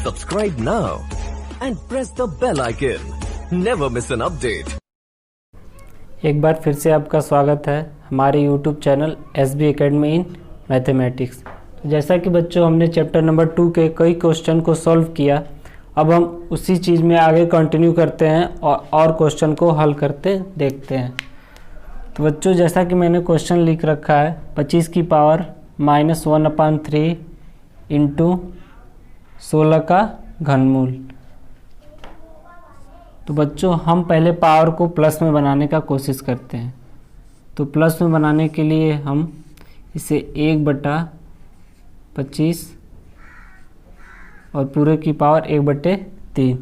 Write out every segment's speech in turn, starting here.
Subscribe now and press the bell icon. Never miss an update. एक बार फिर से आपका स्वागत है हमारे YouTube channel SB Academy in mathematics. जैसा कि बच्चों हमने चैप्टर नंबर 2 के कई क्वेश्चन को सॉल्व किया, अब हम उसी चीज़ में आगे कंटिन्यू करते हैं और क्वेश्चन को हल करते देखते हैं। तो बच्चों जैसा कि मैंने क्वेश्चन लिख रखा है 25 की पावर -1/3 इंटू 16 का घनमूल। तो बच्चों हम पहले पावर को प्लस में बनाने का कोशिश करते हैं। तो प्लस में बनाने के लिए हम इसे 1/25 और पूरे की पावर 1/3।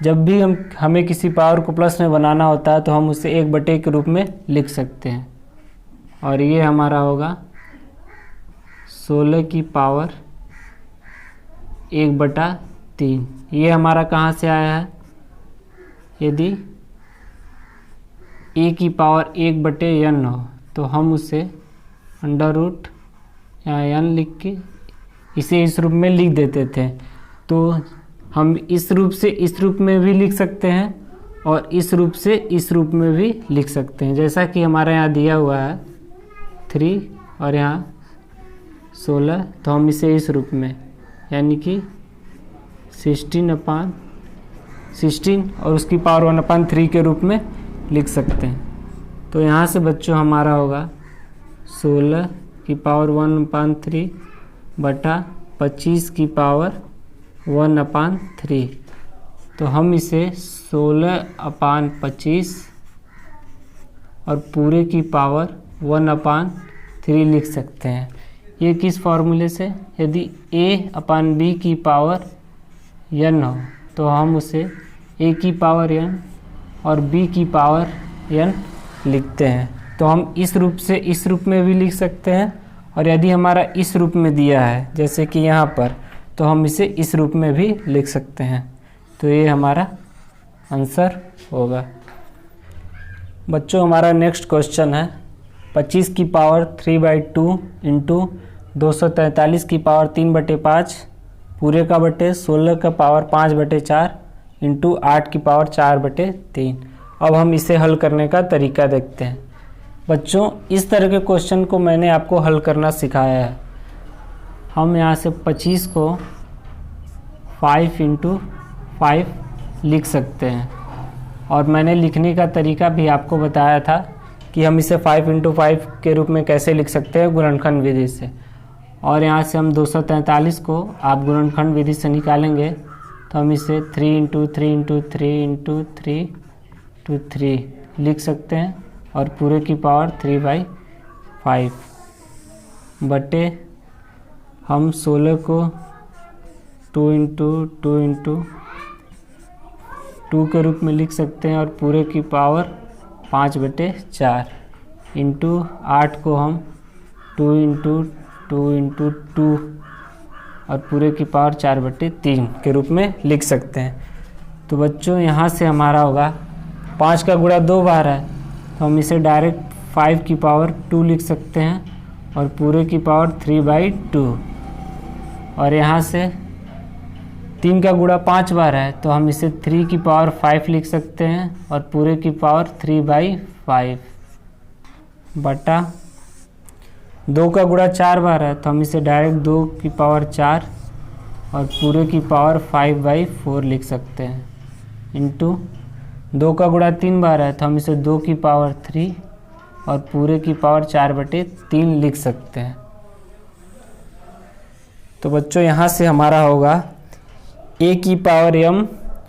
जब भी हमें किसी पावर को प्लस में बनाना होता है तो हम उसे 1/1 के रूप में लिख सकते हैं। और ये हमारा होगा 16 की पावर 1/3। ये हमारा कहाँ से आया है? यदि a की पावर 1/n हो तो हम उसे अंडर रूट या n लिख के इसे इस रूप में लिख देते थे। तो हम इस रूप से इस रूप में भी लिख सकते हैं और इस रूप से इस रूप में भी लिख सकते हैं। जैसा कि हमारे यहाँ दिया हुआ है 3 और यहाँ 16, तो हम इसे इस रूप में यानी कि 16 और उसकी पावर 1/3 के रूप में लिख सकते हैं। तो यहाँ से बच्चों हमारा होगा 16 की पावर 1/3 बटा 25 की पावर 1/3। तो हम इसे 16/25 और पूरे की पावर 1/3 लिख सकते हैं। ये किस फॉर्मूले से? यदि a/b की पावर n हो तो हम उसे a की पावर n और b की पावर n लिखते हैं। तो हम इस रूप से इस रूप में भी लिख सकते हैं और यदि हमारा इस रूप में दिया है जैसे कि यहाँ पर, तो हम इसे इस रूप में भी लिख सकते हैं। तो ये हमारा आंसर होगा। बच्चों हमारा नेक्स्ट क्वेश्चन है 25 की पावर 3/2 इंटू 243 की पावर 3/5 पूरे का बटे 16 का पावर 5/4 इंटू 8 की पावर 4/3। अब हम इसे हल करने का तरीका देखते हैं। बच्चों इस तरह के क्वेश्चन को मैंने आपको हल करना सिखाया है। हम यहाँ से 25 को 5 × 5 लिख सकते हैं और मैंने लिखने का तरीका भी आपको बताया था कि हम इसे 5 × 5 के रूप में कैसे लिख सकते हैं गुणनखंड विधि से। और यहाँ से हम 243 को आप गुणनखंड विधि से निकालेंगे तो हम इसे 3 × 3 × 3 × 3 × 3 लिख सकते हैं और पूरे की पावर 3/5 बटे हम 16 को 2 × 2 × 2 के रूप में लिख सकते हैं और पूरे की पावर 5/4 इंटू 8 को हम 2 × 2 × 2 और पूरे की पावर 4/3 के रूप में लिख सकते हैं। तो बच्चों यहाँ से हमारा होगा 5 का गुणा 2 बार है तो हम इसे डायरेक्ट 5 की पावर 2 लिख सकते हैं और पूरे की पावर 3/2। और यहाँ से 3 का गुणा 5 बार है तो हम इसे 3 की पावर 5 लिख सकते हैं और पूरे की पावर 3/5 बटा 2 का गुणा 4 बार है तो हम इसे डायरेक्ट 2 की पावर 4 और पूरे की पावर 5/4 लिख सकते हैं इंटू 2 का गुणा 3 बार है तो हम इसे 2 की पावर 3 और पूरे की पावर 4/3 लिख सकते हैं। तो बच्चों यहाँ से हमारा होगा a की पावर m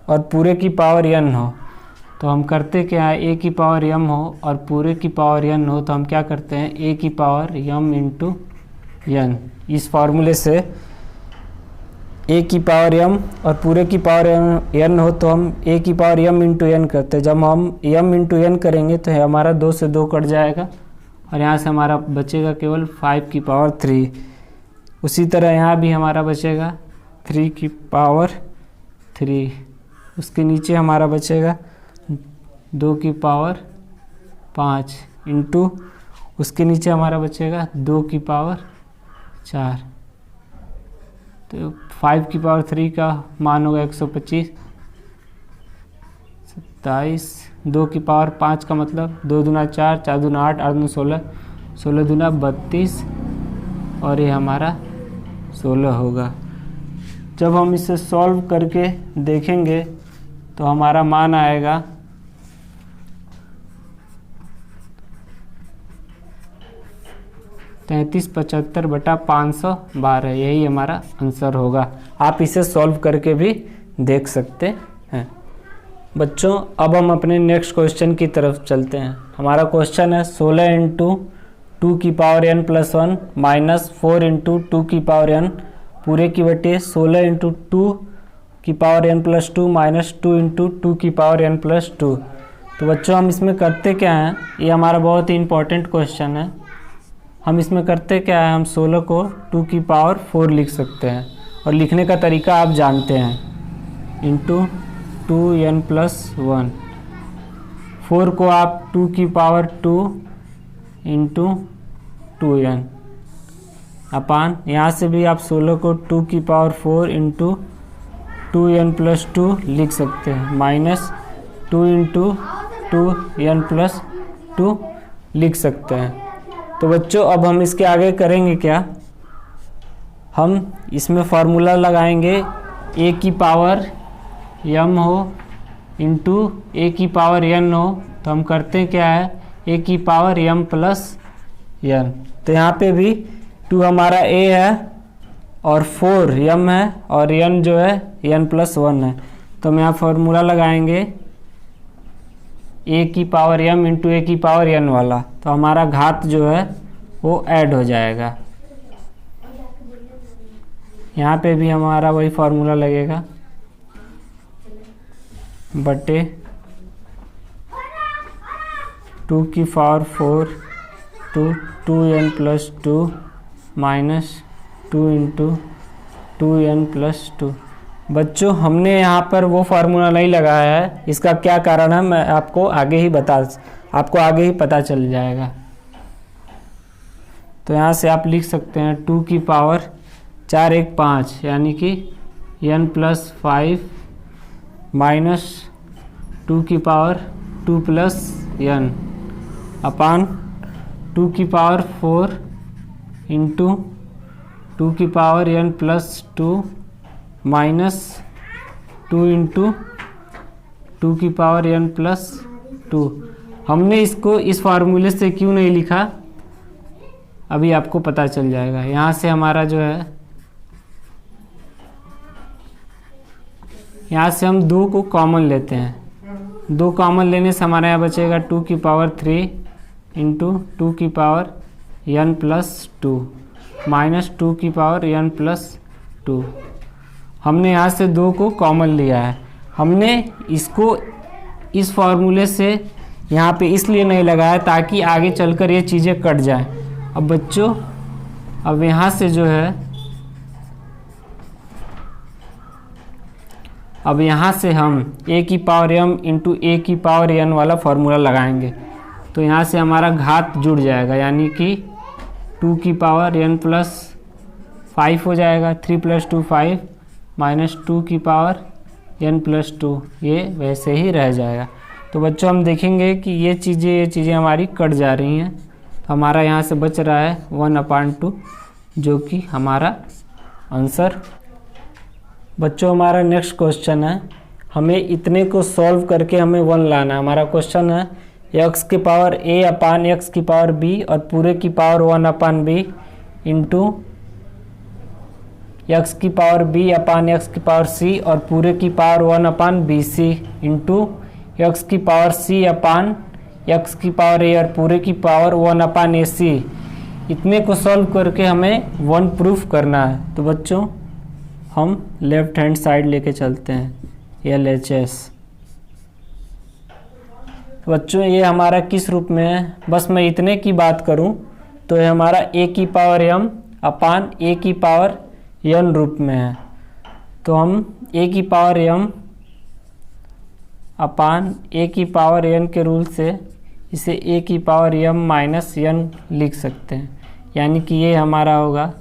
और पूरे की पावर n हो तो हम करते क्या है, a की पावर m हो और पूरे की पावर n हो तो हम क्या करते हैं a की पावर m × n। इस फार्मूले से a की पावर m और पूरे की पावर n हो तो हम a की पावर m × n करते हैं। जब हम m × n करेंगे तो हमारा 2 से 2 कट जाएगा और यहाँ से हमारा बचेगा केवल 5 की पावर 3। उसी तरह यहाँ भी हमारा बचेगा 3 की पावर 3। उसके नीचे हमारा बचेगा 2 की पावर 5 इंटू उसके नीचे हमारा बचेगा 2 की पावर 4। तो 5 की पावर 3 का मान होगा 125, 27, 2 की पावर 5 का मतलब 2 दूना 4, 4 दूना 8, 8 दूना 16, 16 दूना 32 और ये हमारा 16 होगा। जब हम इसे सॉल्व करके देखेंगे तो हमारा मान आएगा 3375/512, यही हमारा आंसर होगा। आप इसे सॉल्व करके भी देख सकते हैं। बच्चों अब हम अपने नेक्स्ट क्वेश्चन की तरफ चलते हैं। हमारा क्वेश्चन है 16 इंटू 2 की power n plus 1 minus 4 into 2 की पावर n पूरे की बटे 16 इंटू 2 की power n plus 2 minus 2 into 2 की पावर n प्लस 2। तो बच्चों हम इसमें करते क्या हैं, ये हमारा बहुत ही इंपॉर्टेंट क्वेश्चन है। हम इसमें करते क्या है, हम 16 को 2 की पावर 4 लिख सकते हैं और लिखने का तरीका आप जानते हैं, इंटू 2n प्लस 1। 4 को आप 2 की पावर 2 इंटू 2n अपान, यहाँ से भी आप 16 को 2 की पावर 4 इंटू 2n प्लस 2 लिख सकते हैं, माइनस 2 इंटू 2n प्लस 2 लिख सकते हैं। तो बच्चों अब हम इसके आगे करेंगे क्या, हम इसमें फार्मूला लगाएंगे a की पावर m हो इंटू a की पावर n हो। तो हम करते क्या है, a की पावर m प्लस n। तो यहाँ पे भी 2 हमारा a है और 4 m है और n जो है n प्लस 1 है। तो हम यहाँ फार्मूला लगाएंगे a की पावर m इंटू a की पावर n वाला, तो हमारा घात जो है वो ऐड हो जाएगा। यहाँ पे भी हमारा वही फार्मूला लगेगा, बटे 2 की power 4 to 2n plus 2 minus 2 into 2n plus 2। बच्चों हमने यहाँ पर वो फार्मूला नहीं लगाया है, इसका क्या कारण है मैं आपको आगे ही पता चल जाएगा। तो यहाँ से आप लिख सकते हैं 2 की पावर 4 1 5 यानी कि n प्लस 5 माइनस 2 की पावर 2 प्लस n अपान 2 की पावर 4 इंटू 2 की power n plus 2 minus 2 into 2 की पावर n प्लस 2। हमने इसको इस फार्मूले से क्यों नहीं लिखा अभी आपको पता चल जाएगा। यहाँ से हमारा जो है, यहाँ से हम 2 को कॉमन लेते हैं, 2 कॉमन लेने से हमारे यहाँ बचेगा 2 की पावर 3 इंटू 2 की पावर n प्लस 2 माइनस 2 की पावर n प्लस 2। हमने यहाँ से 2 को कॉमन लिया है। हमने इसको इस फार्मूले से यहाँ पे इसलिए नहीं लगाया ताकि आगे चलकर ये चीज़ें कट जाएं। अब बच्चों अब यहाँ से जो है, अब यहाँ से हम a की पावर m इंटू a की पावर n वाला फार्मूला लगाएंगे। तो यहाँ से हमारा घात जुड़ जाएगा, यानी कि 2 की पावर n प्लस 5 हो जाएगा, 3 प्लस 2 5 माइनस 2 की पावर n प्लस 2, ये वैसे ही रह जाएगा। तो बच्चों हम देखेंगे कि ये चीज़ें हमारी कट जा रही हैं। तो हमारा यहाँ से बच रहा है 1/2 जो कि हमारा आंसर। बच्चों हमारा नेक्स्ट क्वेश्चन है, हमें इतने को सॉल्व करके हमें 1 लाना है। हमारा क्वेश्चन है x की पावर a अपान x की पावर b और पूरे की पावर 1/b इंटू x की पावर b अपान x की पावर c और पूरे की पावर 1/bc इंटू x की पावर c अपान x की पावर a और पूरे की पावर 1/ac। इतने को सॉल्व करके हमें 1 प्रूफ करना है। तो बच्चों हम लेफ्ट हैंड साइड लेके चलते हैं, LHS। बच्चों ये हमारा किस रूप में है, बस मैं इतने की बात करूं तो ये हमारा a की पावर m अपान a की पावर n रूप में है। तो हम a की पावर m अपान a की पावर n के रूल से इसे a की पावर m माइनस n लिख सकते हैं, यानी कि ये हमारा होगा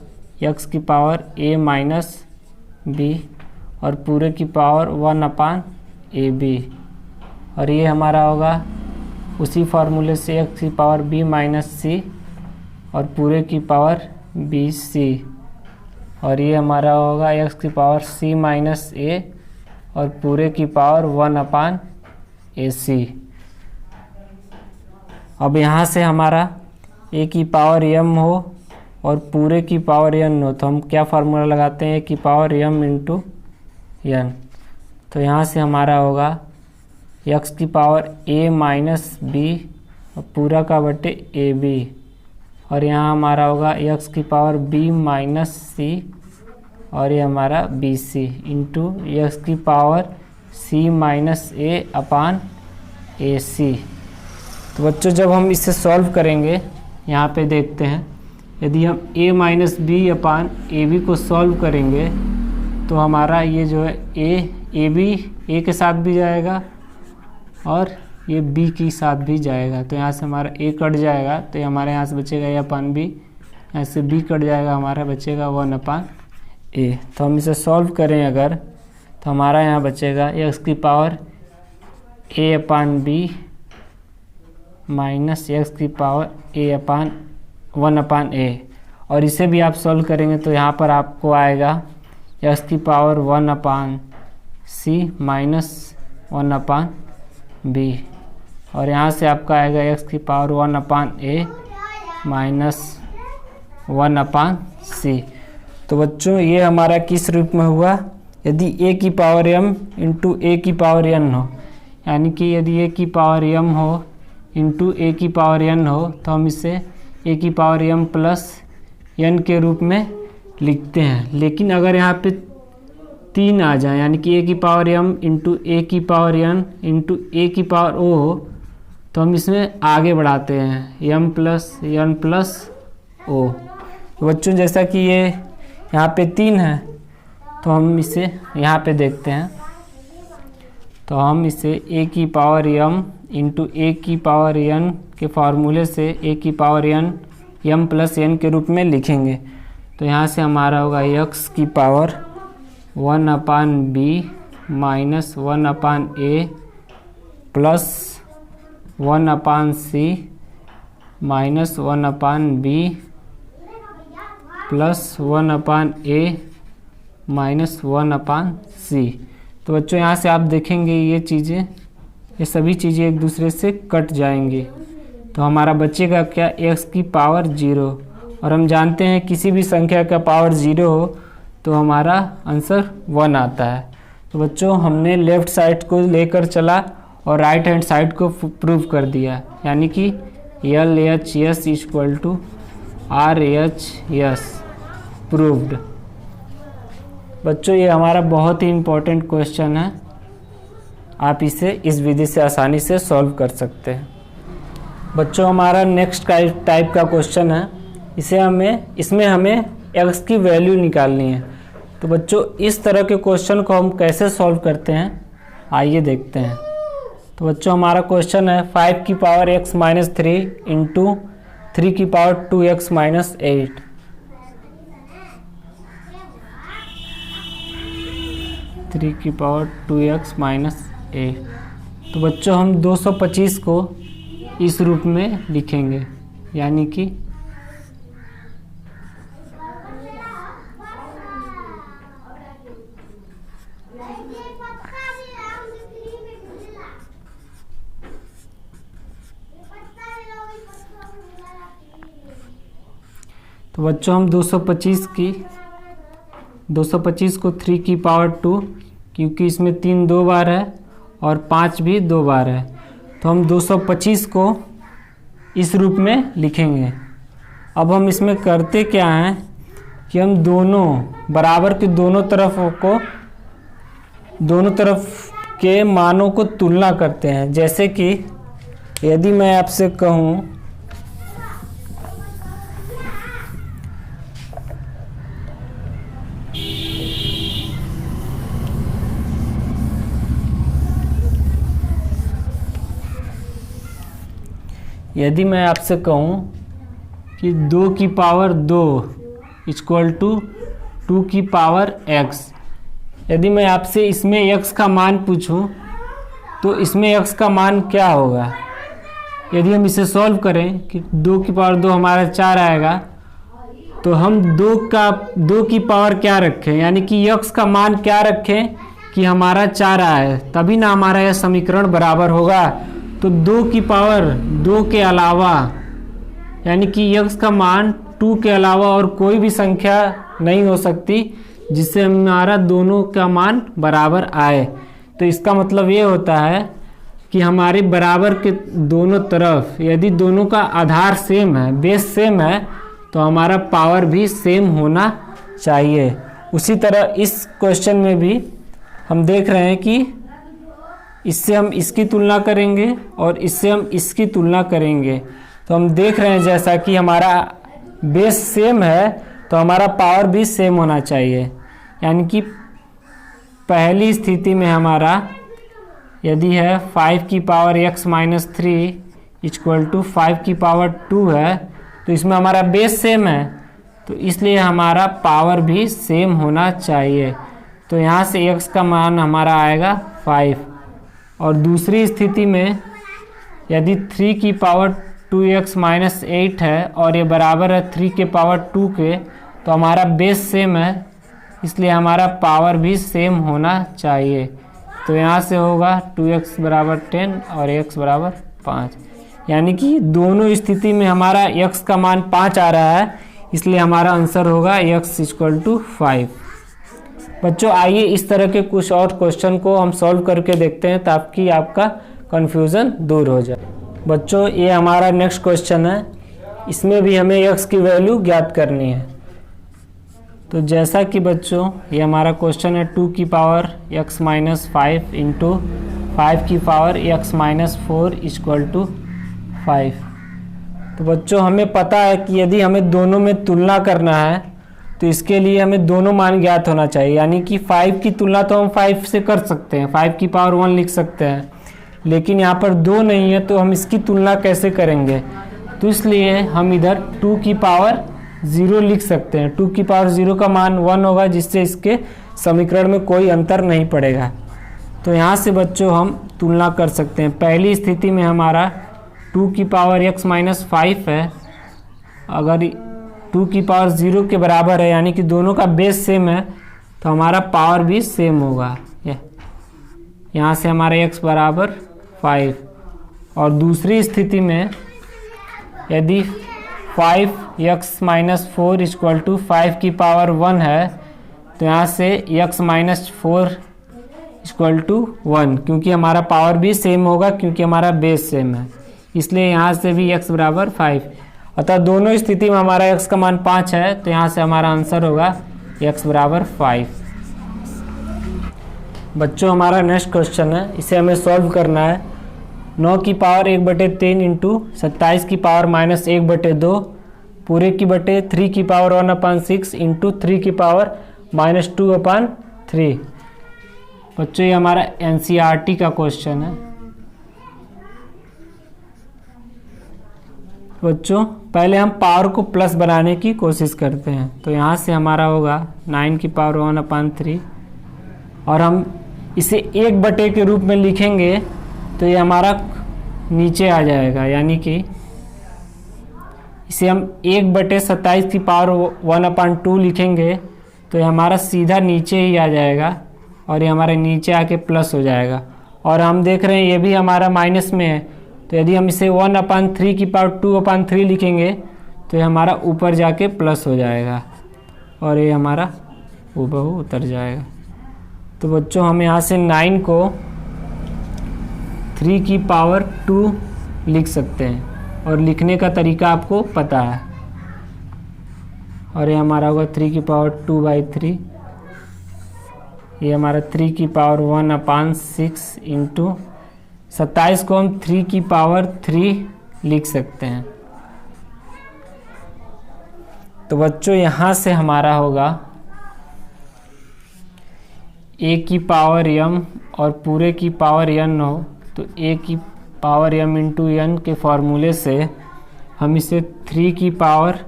x की पावर a माइनस बी और पूरे की पावर 1/AB, और ये हमारा होगा उसी फार्मूले से x की पावर b माइनस सी और पूरे की पावर BC, और ये हमारा होगा x की पावर c माइनस a और पूरे की पावर 1/AC। अब यहाँ से हमारा a की पावर m हो और पूरे की पावर n हो, तो हम क्या फार्मूला लगाते हैं, a की पावर m इंटू n। तो यहाँ से हमारा होगा x की पावर a माइनस बी और पूरा का बटे AB, और यहाँ हमारा होगा x की पावर b माइनस सी और ये हमारा BC इंटू x की power c minus a upon AC। तो बच्चों जब हम इसे सॉल्व करेंगे, यहाँ पे देखते हैं, यदि हम a minus B upon AB को सॉल्व करेंगे तो हमारा ये जो है AB a के साथ भी जाएगा और ये b के साथ भी जाएगा, तो यहाँ से हमारा a कट जाएगा, तो ये हमारे यहाँ से बचेगा a अपान b, यहाँ से b कट जाएगा, हमारा बचेगा 1/a। तो हम इसे सॉल्व करें अगर, तो हमारा यहाँ बचेगा x की power a upon b minus x की पावर a अपान 1/a, और इसे भी आप सॉल्व करेंगे तो यहाँ पर आपको आएगा x की पावर 1/c माइनस 1/b, और यहाँ से आपका आएगा x की पावर 1/a माइनस 1/c। तो बच्चों ये हमारा किस रूप में हुआ, यदि a की पावर m इंटू a की पावर n हो, यानी कि यदि a की पावर m हो इंटू a की पावर n हो, तो हम इसे a की पावर m प्लस n के रूप में लिखते हैं। लेकिन अगर यहाँ पे 3 आ जाए, यानी कि a की पावर m इंटू a की पावर n इंटू a की पावर o हो, तो हम इसमें आगे बढ़ाते हैं m plus n plus o। तो बच्चों जैसा कि ये यहाँ पे 3 है, तो हम इसे यहाँ पे देखते हैं, तो हम इसे a की पावर m इंटू a की पावर n के फार्मूले से a की power n m plus n के रूप में लिखेंगे। तो यहाँ से हमारा होगा x की power 1/b minus 1/a plus 1/c minus 1/b plus 1/a minus 1/c। तो बच्चों यहाँ से आप देखेंगे ये चीज़ें, ये सभी चीज़ें एक दूसरे से कट जाएंगी, तो हमारा बचेगा क्या, x की पावर 0, और हम जानते हैं किसी भी संख्या का पावर 0 हो तो हमारा आंसर 1 आता है। तो बच्चों हमने लेफ़्ट साइड को लेकर चला और राइट हैंड साइड को प्रूव कर दिया, यानी कि LHS equal to RHS proved. बच्चों ये हमारा बहुत ही इम्पोर्टेंट क्वेश्चन है, आप इसे इस विधि से आसानी से सॉल्व कर सकते हैं। बच्चों हमारा नेक्स्ट टाइप का क्वेश्चन है, इसमें हमें x की वैल्यू निकालनी है। तो बच्चों इस तरह के क्वेश्चन को हम कैसे सॉल्व करते हैं, आइए देखते हैं। तो बच्चों हमारा क्वेश्चन है 5 की पावर x माइनस 3 इंटू 3 की पावर 2x माइनस 8। थ्री की पावर 2x माइनस 8। तो बच्चों हम 225 को इस रूप में लिखेंगे, यानी कि तो बच्चों हम 225 को 3 की पावर 2, क्योंकि इसमें 3 2 बार है और 5 भी 2 बार है, तो हम 225 को इस रूप में लिखेंगे। अब हम इसमें करते क्या हैं कि हम दोनों बराबर के दोनों तरफ के मानों को तुलना करते हैं। जैसे कि यदि मैं आपसे कहूँ कि 2 की पावर 2 इक्वल टू 2 की पावर x, यदि मैं आपसे इसमें x का मान पूछूं तो इसमें x का मान क्या होगा? यदि हम इसे सॉल्व करें कि 2 की पावर 2 हमारा 4 आएगा, तो हम 2 की पावर क्या रखें, यानी कि x का मान क्या रखें कि हमारा 4 आए, तभी ना हमारा यह समीकरण बराबर होगा। तो 2 की पावर 2 के अलावा, यानी कि x का मान 2 के अलावा और कोई भी संख्या नहीं हो सकती जिससे हमारा दोनों का मान बराबर आए। तो इसका मतलब ये होता है कि हमारे बराबर के दोनों तरफ यदि दोनों का आधार सेम है, बेस सेम है, तो हमारा पावर भी सेम होना चाहिए। उसी तरह इस क्वेश्चन में भी हम देख रहे हैं कि इससे हम इसकी तुलना करेंगे और इससे हम इसकी तुलना करेंगे, तो हम देख रहे हैं जैसा कि हमारा बेस सेम है तो हमारा पावर भी सेम होना चाहिए। यानी कि पहली स्थिति में हमारा यदि है 5 की power x minus 3 equal to 5 की पावर 2 है, तो इसमें हमारा बेस सेम है, तो इसलिए हमारा पावर भी सेम होना चाहिए। तो यहाँ से x का मान हमारा आएगा 5। और दूसरी स्थिति में यदि 3 की पावर 2x माइनस 8 है और ये बराबर है 3 के पावर 2 के, तो हमारा बेस सेम है, इसलिए हमारा पावर भी सेम होना चाहिए। तो यहाँ से होगा 2x बराबर 10 और x बराबर 5, यानी कि दोनों स्थिति में हमारा x का मान 5 आ रहा है, इसलिए हमारा आंसर होगा x इक्वल टू 5। बच्चों आइए इस तरह के कुछ और क्वेश्चन को हम सॉल्व करके देखते हैं ताकि आपका कन्फ्यूज़न दूर हो जाए। बच्चों ये हमारा नेक्स्ट क्वेश्चन है, इसमें भी हमें x की वैल्यू ज्ञात करनी है। तो जैसा कि बच्चों ये हमारा क्वेश्चन है 2 की पावर x माइनस 5 इंटू 5 की power x minus 4 equal to 5। तो बच्चों हमें पता है कि यदि हमें दोनों में तुलना करना है तो इसके लिए हमें दोनों मान ज्ञात होना चाहिए। यानी कि 5 की तुलना तो हम 5 से कर सकते हैं, 5 की पावर 1 लिख सकते हैं, लेकिन यहाँ पर 2 नहीं है तो हम इसकी तुलना कैसे करेंगे? तो इसलिए हम इधर 2 की पावर 0 लिख सकते हैं। 2 की पावर 0 का मान 1 होगा, जिससे इसके समीकरण में कोई अंतर नहीं पड़ेगा। तो यहाँ से बच्चों हम तुलना कर सकते हैं। पहली स्थिति में हमारा 2 की पावर x माइनस 5 है, अगर 2 की पावर 0 के बराबर है, यानी कि दोनों का बेस सेम है, तो हमारा पावर भी सेम होगा। यहाँ से हमारा x बराबर 5। और दूसरी स्थिति में यदि 5x माइनस 4 इक्वल टू 5 की पावर 1 है, तो यहाँ से x माइनस 4 इक्वल टू 1, क्योंकि हमारा पावर भी सेम होगा, क्योंकि हमारा बेस सेम है, इसलिए यहाँ से भी x बराबर 5। अतः दोनों स्थिति में हमारा x का मान 5 है, तो यहाँ से हमारा आंसर होगा x बराबर 5। बच्चों हमारा नेक्स्ट क्वेश्चन है, इसे हमें सॉल्व करना है। 9 की पावर 1/3 इंटू 27 की पावर माइनस 1/2 पूरे की बटे 3 की पावर 1/6 इंटू 3 की पावर माइनस 2/3। बच्चों ये हमारा NCERT का क्वेश्चन है। बच्चों पहले हम पावर को प्लस बनाने की कोशिश करते हैं। तो यहाँ से हमारा होगा 9 की पावर 1/3 और हम इसे 1 के रूप में लिखेंगे तो ये हमारा नीचे आ जाएगा, यानी कि इसे हम 1/27 की पावर 1/2 लिखेंगे तो ये हमारा सीधा नीचे ही आ जाएगा और ये हमारे नीचे आके प्लस हो जाएगा। और हम देख रहे हैं ये भी हमारा माइनस में है, तो यदि हम इसे 1/3 की पावर 2/3 लिखेंगे तो ये हमारा ऊपर जाके प्लस हो जाएगा और ये हमारा हूबहू उतर जाएगा। तो बच्चों हम यहाँ से 9 को 3 की पावर 2 लिख सकते हैं और लिखने का तरीका आपको पता है। और ये हमारा होगा 3 की पावर 2/3, ये हमारा 3 की पावर 1/6 इंटू 27 को हम 3 की पावर 3 लिख सकते हैं। तो बच्चों यहाँ से हमारा होगा a की पावर m और पूरे की पावर n हो, तो a की पावर m इंटू n के फॉर्मूले से हम इसे 3 की पावर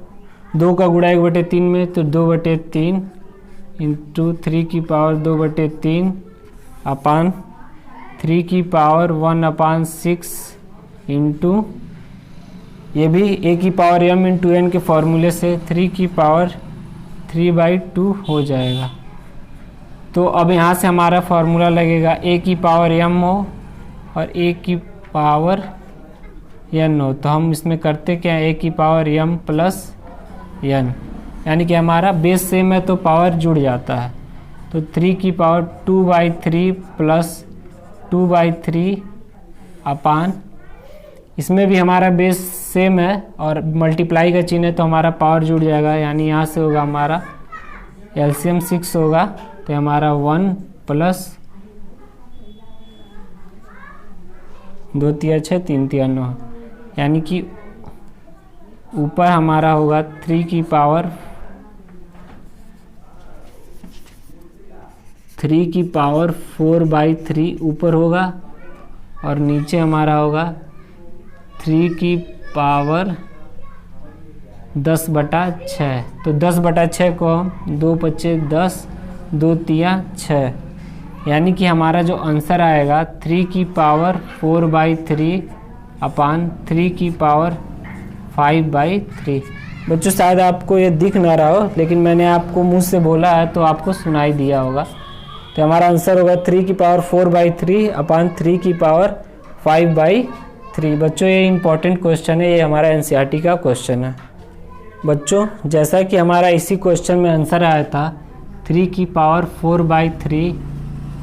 2 का गुणा 1/3 में, तो 2/3 इंटू 3 की पावर 2/3 अपान 3 की पावर 1/6 इंटू ये भी a की पावर m इंटू n के फॉर्मूले से 3 की पावर 3/2 हो जाएगा। तो अब यहाँ से हमारा फार्मूला लगेगा a की पावर m हो और a की पावर n हो। तो हम इसमें करते क्या है, a की पावर m प्लस n, यानी कि हमारा बेस सेम है तो पावर जुड़ जाता है। तो 3 की पावर 2/3 प्लस 2/3 अपान, इसमें भी हमारा बेस सेम है और मल्टीप्लाई का चिन्ह है तो हमारा पावर जुड़ जाएगा, यानी यहाँ से होगा हमारा एलसीएम 6 होगा तो हमारा 1 प्लस 2 तिया 6 3 तिया 9, यानी कि ऊपर हमारा होगा 3 की पावर 4/3 ऊपर होगा और नीचे हमारा होगा 3 की पावर 10/6। तो 10/6 को हम 2×5 10 2 तिया 6, यानी कि हमारा जो आंसर आएगा 3 की पावर 4/3 अपान 3 की पावर 5/3। बच्चों शायद आपको ये दिख ना रहा हो, लेकिन मैंने आपको मुंह से बोला है तो आपको सुनाई दिया होगा। तो हमारा आंसर होगा 3 की पावर 4/3 अपान 3 की पावर 5/3। बच्चों ये इंपॉर्टेंट क्वेश्चन है, ये हमारा एनसीईआरटी का क्वेश्चन है। बच्चों जैसा कि हमारा इसी क्वेश्चन में आंसर आया था 3 की पावर 4/3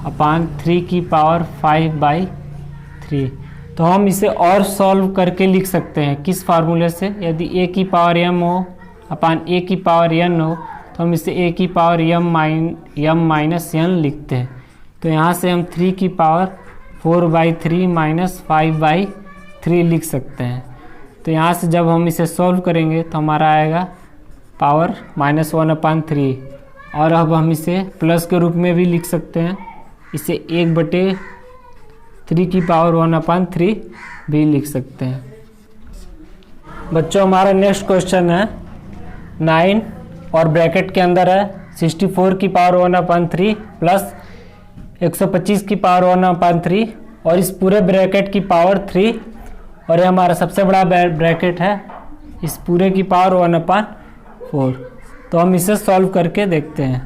अपान 3 की पावर 5/3, तो हम इसे और सॉल्व करके लिख सकते हैं। किस फार्मूले से, यदि a की पावर m हो अपान a की पावर n हो तो हम इसे a की पावर m माइनस n लिखते हैं। तो यहाँ से हम 3 की पावर 4/3 माइनस 5/3 लिख सकते हैं। तो यहाँ से जब हम इसे सॉल्व करेंगे तो हमारा आएगा पावर -1/3, और अब हम इसे प्लस के रूप में भी लिख सकते हैं, इसे 1/3 की पावर 1/3 भी लिख सकते हैं। बच्चों हमारा नेक्स्ट क्वेश्चन है 9 और ब्रैकेट के अंदर है 64 की पावर 1/3 प्लस 125 की पावर 1/3 और इस पूरे ब्रैकेट की पावर 3, और ये हमारा सबसे बड़ा ब्रैकेट है इस पूरे की पावर 1/4। तो हम इसे सॉल्व करके देखते हैं।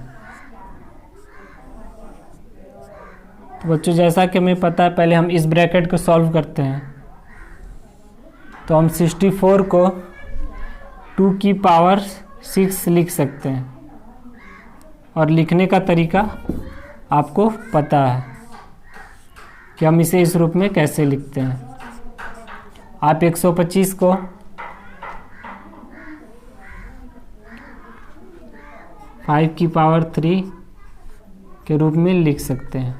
तो बच्चों जैसा कि हमें पता है पहले हम इस ब्रैकेट को सॉल्व करते हैं। तो हम 64 को 2 की पावर 6 लिख सकते हैं, और लिखने का तरीका आपको पता है कि हम इसे इस रूप में कैसे लिखते हैं। आप 125 को 5 की पावर 3 के रूप में लिख सकते हैं,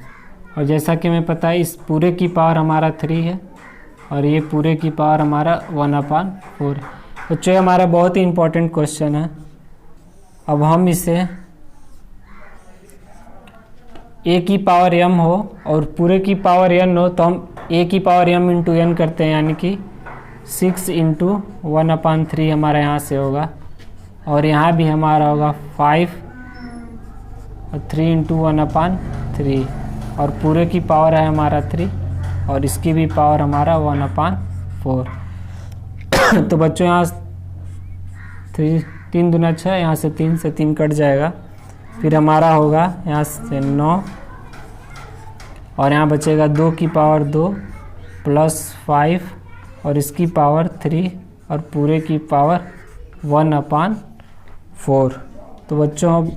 और जैसा कि हमें पता है इस पूरे की पावर हमारा 3 है और ये पूरे की पावर हमारा 1/4 है। बच्चों ये हमारा बहुत ही इम्पोर्टेंट क्वेश्चन है। अब हम इसे a की पावर m हो और पूरे की पावर n हो तो हम a की पावर m इंटू n करते हैं, यानी कि 6 इंटू 1/3 हमारा यहाँ से होगा, और यहाँ भी हमारा होगा 5 और 3 इंटू 1/3, और पूरे की पावर है हमारा 3 और इसकी भी पावर हमारा 1/4। तो बच्चों यहाँ 3 दूना 6, यहाँ से 3 कट जाएगा, फिर हमारा होगा यहाँ से 9 और यहाँ बचेगा 2 की पावर 2 प्लस 5 और इसकी पावर 3 और पूरे की पावर 1/4। तो बच्चों अब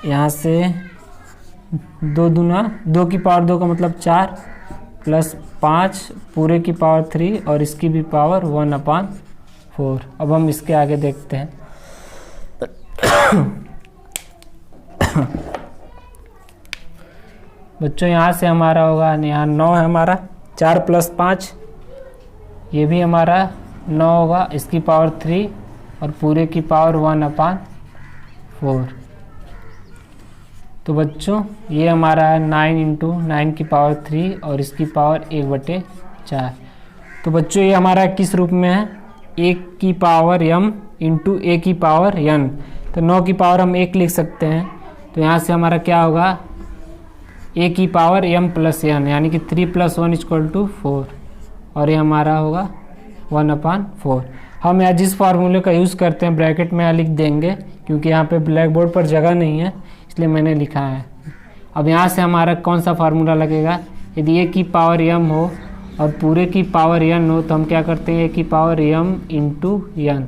यहाँ से 2 की पावर 2 का मतलब 4 प्लस 5 पूरे की पावर 3 और इसकी भी पावर 1/4। अब हम इसके आगे देखते हैं। बच्चों यहाँ से हमारा होगा, यहाँ 9 है हमारा, 4 प्लस 5 ये भी हमारा 9 होगा, इसकी पावर 3 और पूरे की पावर 1/4। तो बच्चों ये हमारा है 9 इंटू 9 की पावर 3 और इसकी पावर 1/4। तो बच्चों ये हमारा किस रूप में है, 1 की पावर m इंटू a की पावर n, तो 9 की पावर हम 1 लिख सकते हैं। तो यहाँ से हमारा क्या होगा, a की पावर m प्लस n, यानी कि 3 + 1 = 4, और ये हमारा होगा 1/4। हम यहाँ जिस फार्मूले का यूज़ करते हैं ब्रैकेट में यहाँ लिख देंगे, क्योंकि यहाँ पे ब्लैक बोर्ड पर जगह नहीं है इसलिए मैंने लिखा है। अब यहाँ से हमारा कौन सा फार्मूला लगेगा, यदि a की पावर m हो और पूरे की पावर n हो तो हम क्या करते हैं, a की पावर m × n,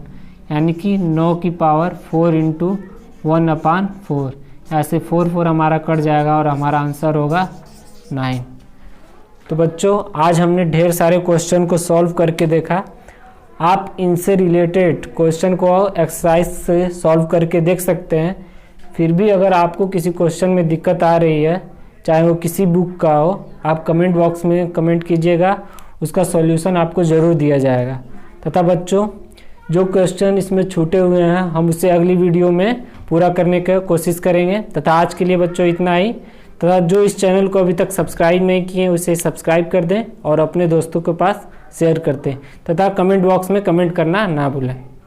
यानी कि 9 की पावर 4 × 1/4। ऐसे 4 हमारा कट जाएगा और हमारा आंसर होगा 9। तो बच्चों आज हमने ढेर सारे क्वेश्चन को सॉल्व करके देखा। आप इनसे रिलेटेड क्वेश्चन को एक्सरसाइज से सॉल्व करके देख सकते हैं। फिर भी अगर आपको किसी क्वेश्चन में दिक्कत आ रही है, चाहे वो किसी बुक का हो, आप कमेंट बॉक्स में कमेंट कीजिएगा, उसका सॉल्यूशन आपको ज़रूर दिया जाएगा। तथा बच्चों जो क्वेश्चन इसमें छूटे हुए हैं हम उसे अगली वीडियो में पूरा करने की कोशिश करेंगे। तथा आज के लिए बच्चों इतना ही। तथा जो इस चैनल को अभी तक सब्सक्राइब नहीं किए उसे सब्सक्राइब कर दें और अपने दोस्तों के पास शेयर कर दें, तथा कमेंट बॉक्स में कमेंट करना ना भूलें।